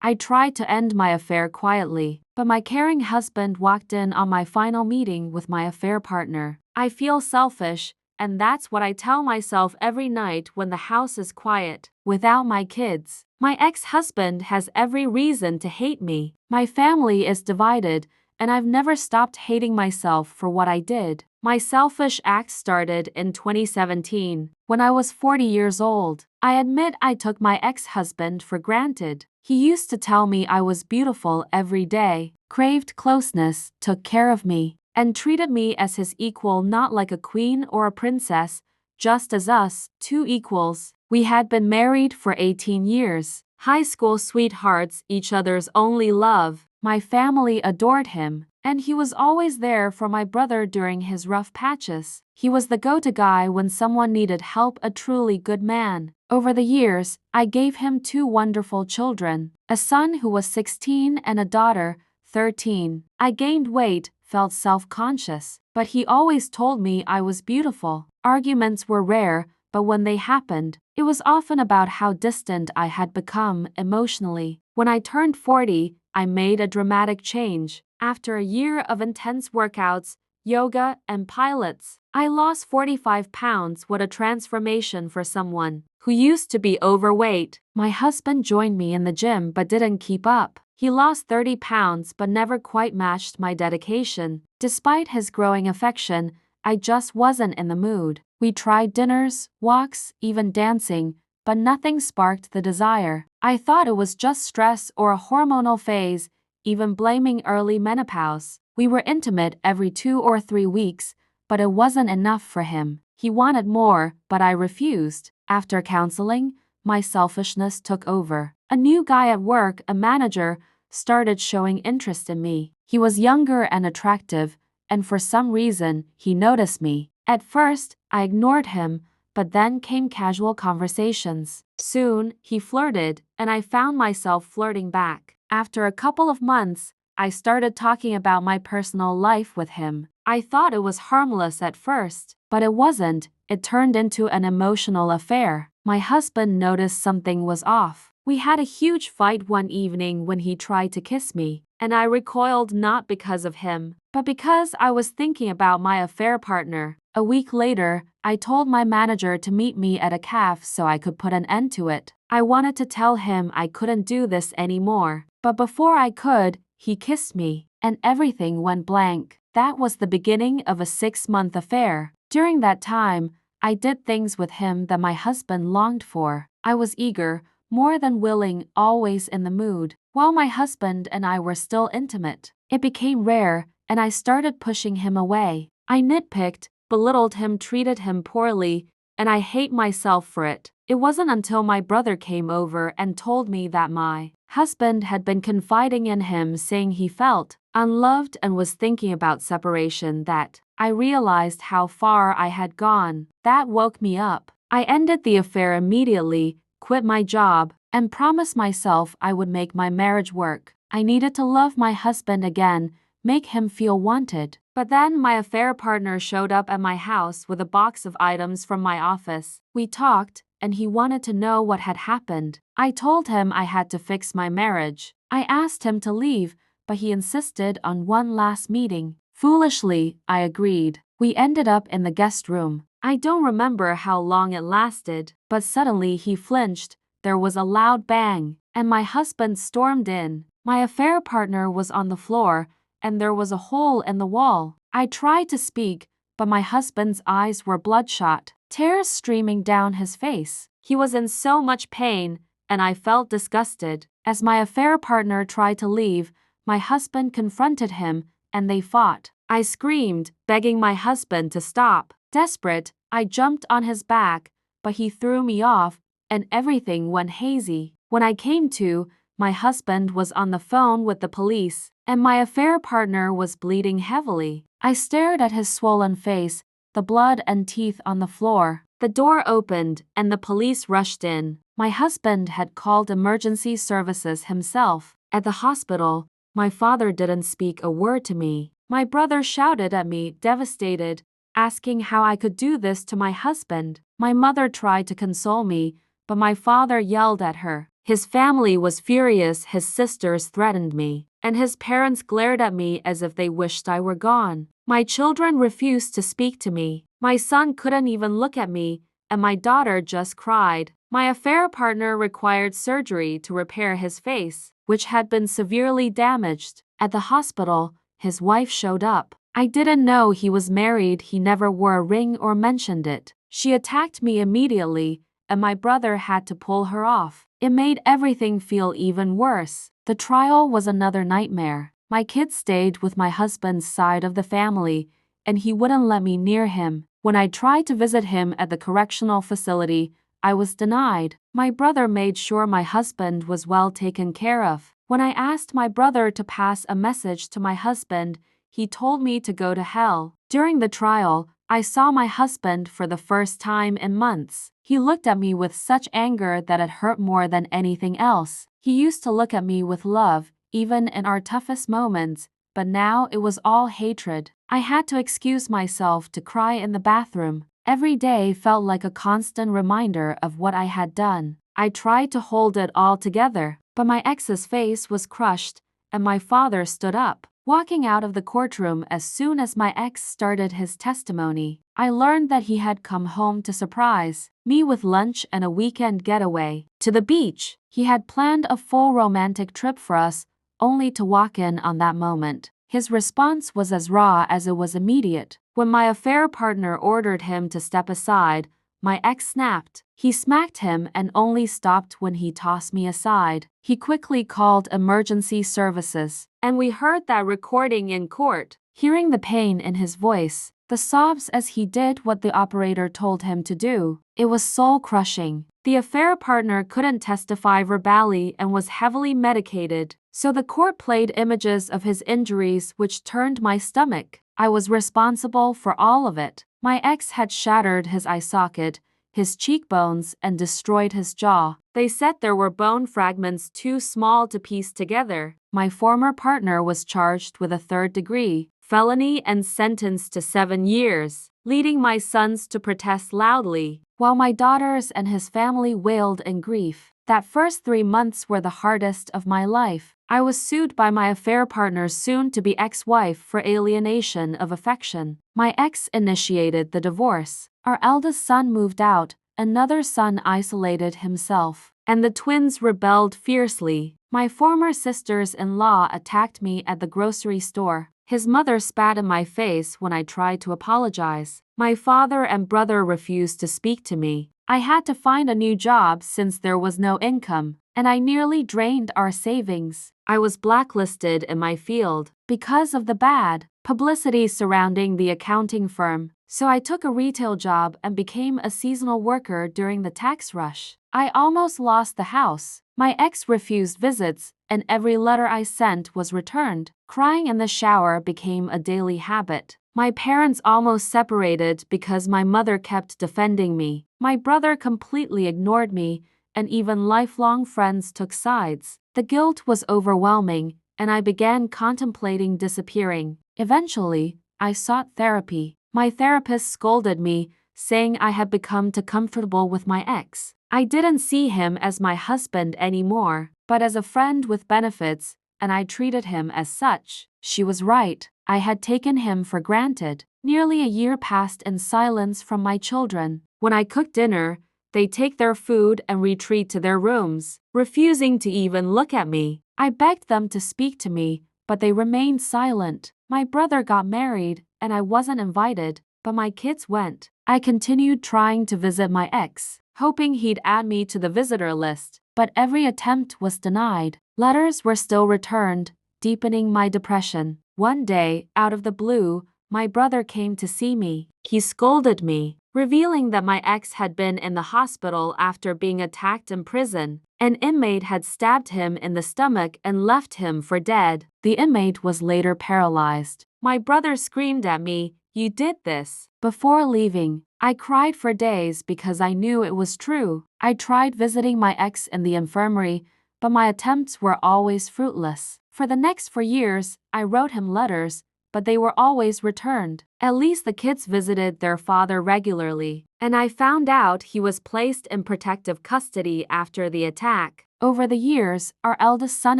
I tried to end my affair quietly, but my caring husband walked in on my final meeting with my affair partner. I feel selfish, and that's what I tell myself every night when the house is quiet, without my kids. My ex-husband has every reason to hate me. My family is divided, and I've never stopped hating myself for what I did. My selfish act started in 2017, when I was 40 years old. I admit I took my ex-husband for granted. He used to tell me I was beautiful every day, craved closeness, took care of me, and treated me as his equal, not like a queen or a princess, just as us, two equals. We had been married for 18 years, high school sweethearts, each other's only love. My family adored him, and he was always there for my brother during his rough patches. He was the go-to guy when someone needed help, a truly good man. Over the years, I gave him two wonderful children, a son who was 16 and a daughter, 13. I gained weight, felt self-conscious, but he always told me I was beautiful. Arguments were rare, but when they happened, it was often about how distant I had become emotionally. When I turned 40, I made a dramatic change. After a year of intense workouts, yoga, and pilates, I lost 45 pounds. What a transformation for someone who used to be overweight. My husband joined me in the gym but didn't keep up. He lost 30 pounds but never quite matched my dedication. Despite his growing affection, I just wasn't in the mood. We tried dinners, walks, even dancing, but nothing sparked the desire. I thought it was just stress or a hormonal phase, even blaming early menopause. We were intimate every 2 or 3 weeks, but it wasn't enough for him. He wanted more, but I refused. After counseling, my selfishness took over. A new guy at work, a manager, started showing interest in me. He was younger and attractive, and for some reason, he noticed me. At first, I ignored him, but then came casual conversations. Soon, he flirted, and I found myself flirting back. After a couple of months, I started talking about my personal life with him. I thought it was harmless at first, but it wasn't. It turned into an emotional affair. My husband noticed something was off. We had a huge fight one evening when he tried to kiss me, and I recoiled, not because of him, but because I was thinking about my affair partner. A week later, I told my manager to meet me at a cafe so I could put an end to it. I wanted to tell him I couldn't do this anymore, but before I could, he kissed me, and everything went blank. That was the beginning of a 6-month affair. During that time, I did things with him that my husband longed for. I was eager, more than willing, always in the mood. While my husband and I were still intimate, it became rare, and I started pushing him away. I nitpicked, belittled him, treated him poorly, and I hate myself for it. It wasn't until my brother came over and told me that my husband had been confiding in him, saying he felt unloved and was thinking about separation, that I realized how far I had gone. That woke me up. I ended the affair immediately, quit my job, and promised myself I would make my marriage work. I needed to love my husband again, make him feel wanted. But then my affair partner showed up at my house with a box of items from my office. We talked, and he wanted to know what had happened. I told him I had to fix my marriage. I asked him to leave, but he insisted on one last meeting. Foolishly, I agreed. We ended up in the guest room. I don't remember how long it lasted, but suddenly he flinched. There was a loud bang, and my husband stormed in. My affair partner was on the floor, and there was a hole in the wall. I tried to speak, but my husband's eyes were bloodshot, tears streaming down his face. He was in so much pain, and I felt disgusted. As my affair partner tried to leave, my husband confronted him, and they fought. I screamed, begging my husband to stop. Desperate, I jumped on his back, but he threw me off, and everything went hazy. When I came to, my husband was on the phone with the police, and my affair partner was bleeding heavily. I stared at his swollen face, the blood and teeth on the floor. The door opened, and the police rushed in. My husband had called emergency services himself. At the hospital, my father didn't speak a word to me. My brother shouted at me, devastated, asking how I could do this to my husband. My mother tried to console me, but my father yelled at her. His family was furious, his sisters threatened me, and his parents glared at me as if they wished I were gone. My children refused to speak to me. My son couldn't even look at me, and my daughter just cried. My affair partner required surgery to repair his face, which had been severely damaged. At the hospital, his wife showed up. I didn't know he was married. He never wore a ring or mentioned it. She attacked me immediately, and my brother had to pull her off. It made everything feel even worse. The trial was another nightmare. My kids stayed with my husband's side of the family, and he wouldn't let me near him. When I tried to visit him at the correctional facility, I was denied. My brother made sure my husband was well taken care of. When I asked my brother to pass a message to my husband, he told me to go to hell. During the trial, I saw my husband for the first time in months. He looked at me with such anger that it hurt more than anything else. He used to look at me with love, even in our toughest moments, but now it was all hatred. I had to excuse myself to cry in the bathroom. Every day felt like a constant reminder of what I had done. I tried to hold it all together, but my ex's face was crushed, and my father stood up. Walking out of the courtroom as soon as my ex started his testimony, I learned that he had come home to surprise me with lunch and a weekend getaway to the beach. He had planned a full romantic trip for us, only to walk in on that moment. His response was as raw as it was immediate. When my affair partner ordered him to step aside, my ex snapped. He smacked him and only stopped when he tossed me aside. He quickly called emergency services, and we heard that recording in court. Hearing the pain in his voice, the sobs as he did what the operator told him to do, it was soul-crushing. The affair partner couldn't testify verbally and was heavily medicated, so the court played images of his injuries which turned my stomach. I was responsible for all of it. My ex had shattered his eye socket, his cheekbones, and destroyed his jaw. They said there were bone fragments too small to piece together. My former partner was charged with a third-degree felony and sentenced to 7 years, leading my sons to protest loudly, while my daughters and his family wailed in grief. That first 3 months were the hardest of my life. I was sued by my affair partner's soon-to-be ex-wife for alienation of affection. My ex initiated the divorce. Our eldest son moved out, another son isolated himself, and the twins rebelled fiercely. My former sisters-in-law attacked me at the grocery store. His mother spat in my face when I tried to apologize. My father and brother refused to speak to me. I had to find a new job since there was no income, and I nearly drained our savings. I was blacklisted in my field because of the bad publicity surrounding the accounting firm, so I took a retail job and became a seasonal worker during the tax rush. I almost lost the house. My ex refused visits, and every letter I sent was returned. Crying in the shower became a daily habit. My parents almost separated because my mother kept defending me. My brother completely ignored me, and even lifelong friends took sides. The guilt was overwhelming, and I began contemplating disappearing. Eventually, I sought therapy. My therapist scolded me, saying I had become too comfortable with my ex. I didn't see him as my husband anymore, but as a friend with benefits, and I treated him as such. She was right. I had taken him for granted. Nearly a year passed in silence from my children. When I cook dinner, they take their food and retreat to their rooms, refusing to even look at me. I begged them to speak to me, but they remained silent. My brother got married, and I wasn't invited, but my kids went. I continued trying to visit my ex, hoping he'd add me to the visitor list, but every attempt was denied. Letters were still returned, deepening my depression. One day, out of the blue, my brother came to see me. He scolded me, revealing that my ex had been in the hospital after being attacked in prison. An inmate had stabbed him in the stomach and left him for dead. The inmate was later paralyzed. My brother screamed at me, "You did this." Before leaving, I cried for days because I knew it was true. I tried visiting my ex in the infirmary, but my attempts were always fruitless. For the next 4 years, I wrote him letters, but they were always returned. At least the kids visited their father regularly, and I found out he was placed in protective custody after the attack. Over the years, our eldest son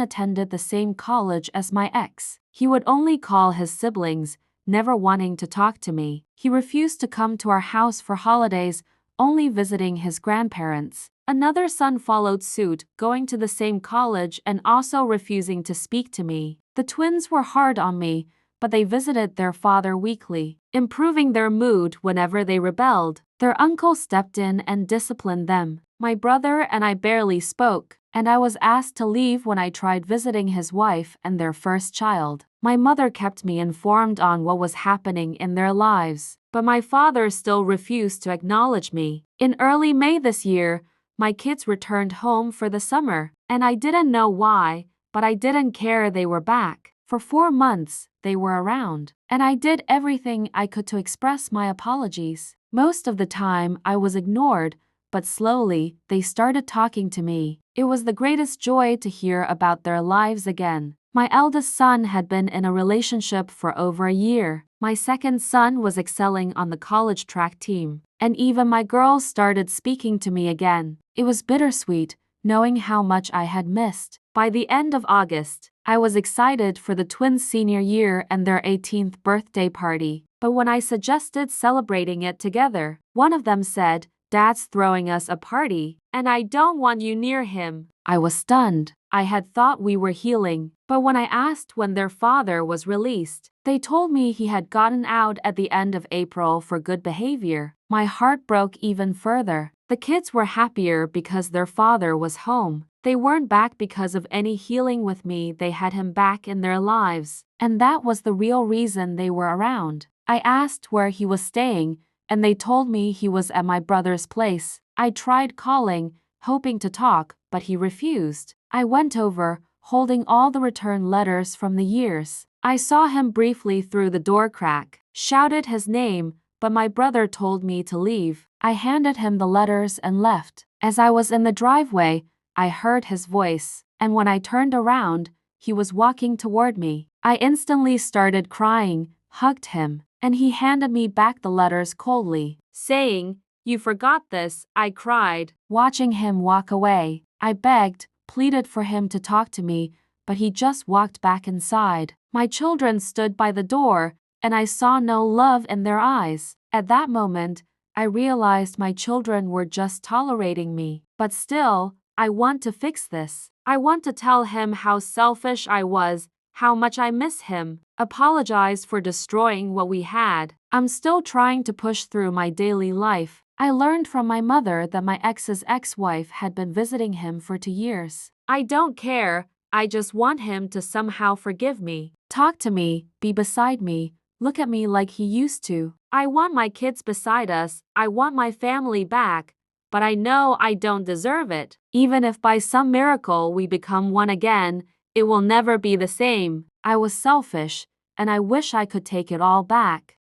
attended the same college as my ex. He would only call his siblings, never wanting to talk to me. He refused to come to our house for holidays, only visiting his grandparents. Another son followed suit, going to the same college and also refusing to speak to me. The twins were hard on me, but they visited their father weekly, improving their mood whenever they rebelled. Their uncle stepped in and disciplined them. My brother and I barely spoke, and I was asked to leave when I tried visiting his wife and their first child. My mother kept me informed on what was happening in their lives, but my father still refused to acknowledge me. In early May this year, my kids returned home for the summer, and I didn't know why, but I didn't care they were back. For 4 months, they were around, and I did everything I could to express my apologies. Most of the time, I was ignored, but slowly, they started talking to me. It was the greatest joy to hear about their lives again. My eldest son had been in a relationship for over a year. My second son was excelling on the college track team, and even my girls started speaking to me again. It was bittersweet, knowing how much I had missed. By the end of August, I was excited for the twins' senior year and their 18th birthday party. But when I suggested celebrating it together, one of them said, "Dad's throwing us a party, and I don't want you near him." I was stunned. I had thought we were healing, but when I asked when their father was released, they told me he had gotten out at the end of April for good behavior. My heart broke even further. The kids were happier because their father was home. They weren't back because of any healing with me. They had him back in their lives, and that was the real reason they were around. I asked where he was staying, and they told me he was at my brother's place. I tried calling, hoping to talk, but he refused. I went over, holding all the return letters from the years. I saw him briefly through the door crack, shouted his name, but my brother told me to leave. I handed him the letters and left. As I was in the driveway, I heard his voice, and when I turned around, he was walking toward me. I instantly started crying, hugged him, and he handed me back the letters coldly, saying, "You forgot this." I cried, watching him walk away. I begged, pleaded for him to talk to me, but he just walked back inside. My children stood by the door, and I saw no love in their eyes. At that moment, I realized my children were just tolerating me. But still, I want to fix this. I want to tell him how selfish I was, how much I miss him, apologize for destroying what we had. I'm still trying to push through my daily life. I learned from my mother that my ex's ex-wife had been visiting him for 2 years. I don't care, I just want him to somehow forgive me, talk to me, be beside me, look at me like he used to. I want my kids beside us, I want my family back, but I know I don't deserve it. Even if by some miracle we become one again, it will never be the same. I was selfish, and I wish I could take it all back.